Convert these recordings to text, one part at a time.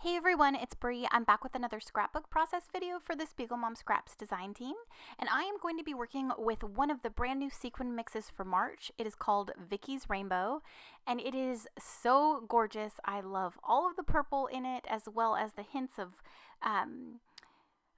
Hey everyone, it's Bri. I'm back with another scrapbook process video for the SpiegelMom Scraps design team, and I am going to be working with one of the brand new sequin mixes for March. It is called Vicky's Rainbow, and it is so gorgeous. I love all of the purple in it, as well as the hints of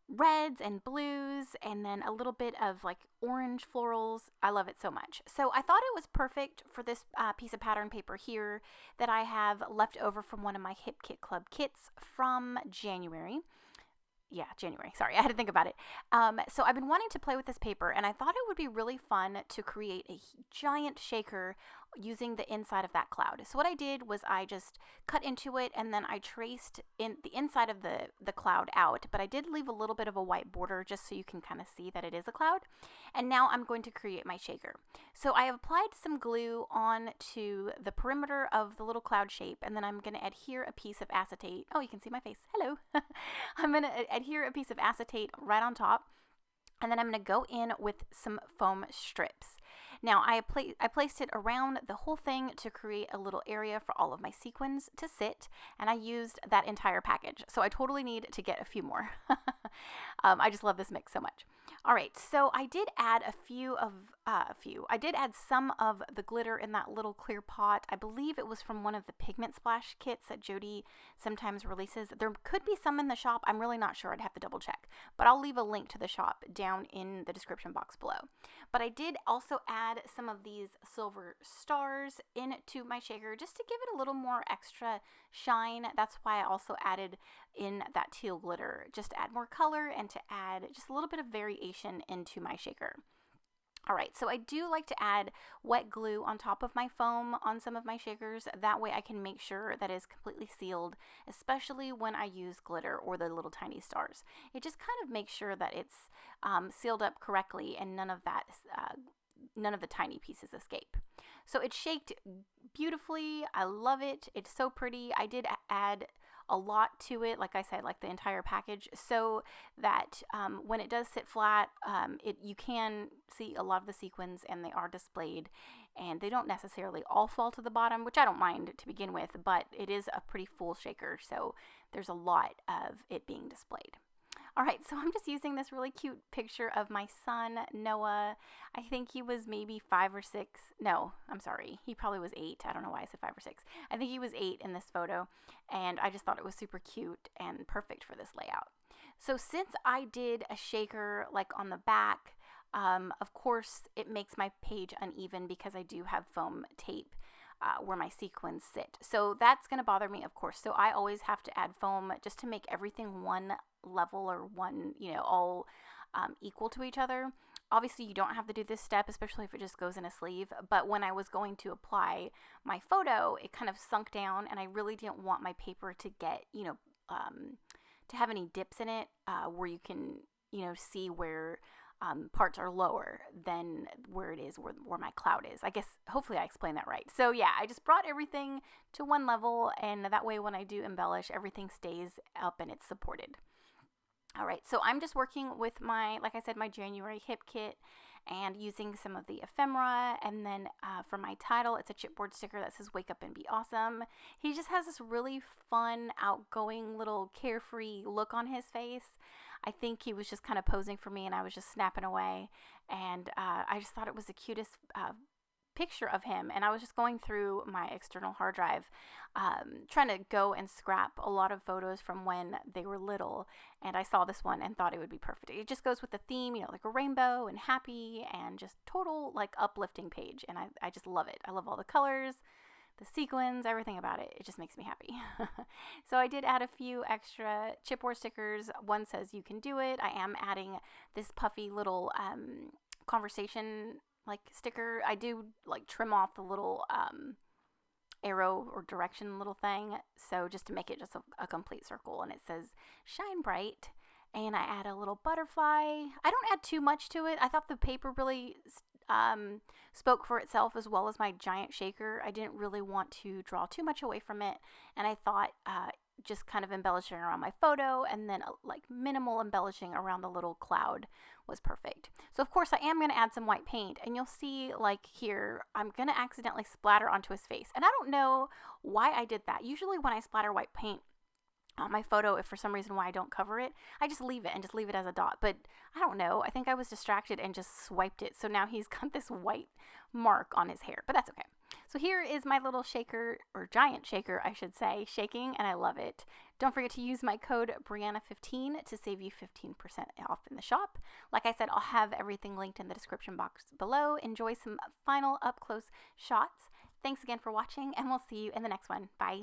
reds and blues, and then a little bit of like orange florals. I love it so much. So I thought it was perfect for this piece of pattern paper here that I have left over from one of my Hip Kit Club kits from January. January. Sorry, I had to think about it. So I've been wanting to play with this paper, and I thought it would be really fun to create a giant shaker using the inside of that cloud. So what I did was I just cut into it, and then I traced in the inside of the cloud out, but I did leave a little bit of a white border just so you can kind of see that it is a cloud. And now I'm going to create my shaker. So I have applied some glue on to the perimeter of the little cloud shape, and then I'm going to adhere a piece of acetate. Oh, you can see my face. Hello. I'm going to adhere a piece of acetate right on top, and then I'm going to go in with some foam strips. Now I placed it around the whole thing to create a little area for all of my sequins to sit, and I used that entire package. So I totally need to get a few more. I just love this mix so much. All right, so I did add I did add some of the glitter in that little clear pot. I believe it was from one of the pigment splash kits that Jody sometimes releases. There could be some in the shop. I'm really not sure. I'd have to double check, but I'll leave a link to the shop down in the description box below. But I did also add some of these silver stars into my shaker just to give it a little more extra shine. That's why I also added in that teal glitter, just to add more color and to add just a little bit of variation into my shaker. All right, so I do like to add wet glue on top of my foam on some of my shakers. That way I can make sure that it's completely sealed, especially when I use glitter or the little tiny stars. It just kind of makes sure that it's sealed up correctly and none of the tiny pieces escape. So it shaked beautifully. I love it. It's so pretty. I did add a lot to it, like I said, like the entire package, so that when it does sit flat, you can see a lot of the sequins, and they are displayed, and they don't necessarily all fall to the bottom, which I don't mind to begin with, but it is a pretty full shaker, so there's a lot of it being displayed. All right, so I'm just using this really cute picture of my son, Noah. I think he was maybe 5 or 6. No, I'm sorry. He probably was 8. I don't know why I said 5 or 6. I think he was 8 in this photo, and I just thought it was super cute and perfect for this layout. So since I did a shaker like on the back, of course, it makes my page uneven because I do have foam tape where my sequins sit. So that's going to bother me, of course. So I always have to add foam just to make everything one level or one, all equal to each other. Obviously, you don't have to do this step, especially if it just goes in a sleeve. But when I was going to apply my photo, it kind of sunk down, and I really didn't want my paper to get, to have any dips in it where you can, see where parts are lower than where it is, where my cloud is. I guess, hopefully I explained that right. So yeah, I just brought everything to one level, and that way when I do embellish, everything stays up and it's supported. All right, so I'm just working with like I said, my January hip kit and using some of the ephemera. And then for my title, it's a chipboard sticker that says "Wake Up and Be Awesome." He just has this really fun, outgoing, little carefree look on his face. I think he was just kind of posing for me, and I was just snapping away. And I just thought it was the cutest picture of him, and I was just going through my external hard drive trying to go and scrap a lot of photos from when they were little, and I saw this one and thought it would be perfect. It just goes with the theme, like a rainbow and happy and just total like uplifting page, and I just love it. I love all the colors, the sequins, everything about it. It just makes me happy. So I did add a few extra chipboard stickers. One says "You Can Do It." I am adding this puffy little conversation like sticker. I do like trim off the little arrow or direction little thing, so just to make it just a complete circle, and it says "Shine Bright." And I add a little butterfly. I don't add too much to it. I thought the paper really spoke for itself, as well as my giant shaker. I didn't really want to draw too much away from it, and I thought just kind of embellishing around my photo and then like minimal embellishing around the little cloud was perfect. So of course I am going to add some white paint, and you'll see like here I'm going to accidentally splatter onto his face, and I don't know why I did that. Usually when I splatter white paint on my photo, if for some reason why I don't cover it, I just leave it and just leave it as a dot. But I don't know. I think I was distracted and just swiped it. So now he's got this white mark on his hair, but that's okay. So here is my little shaker, or giant shaker, I should say, shaking, and I love it. Don't forget to use my code Brianna15 to save you 15% off in the shop. Like I said, I'll have everything linked in the description box below. Enjoy some final up-close shots. Thanks again for watching, and we'll see you in the next one. Bye.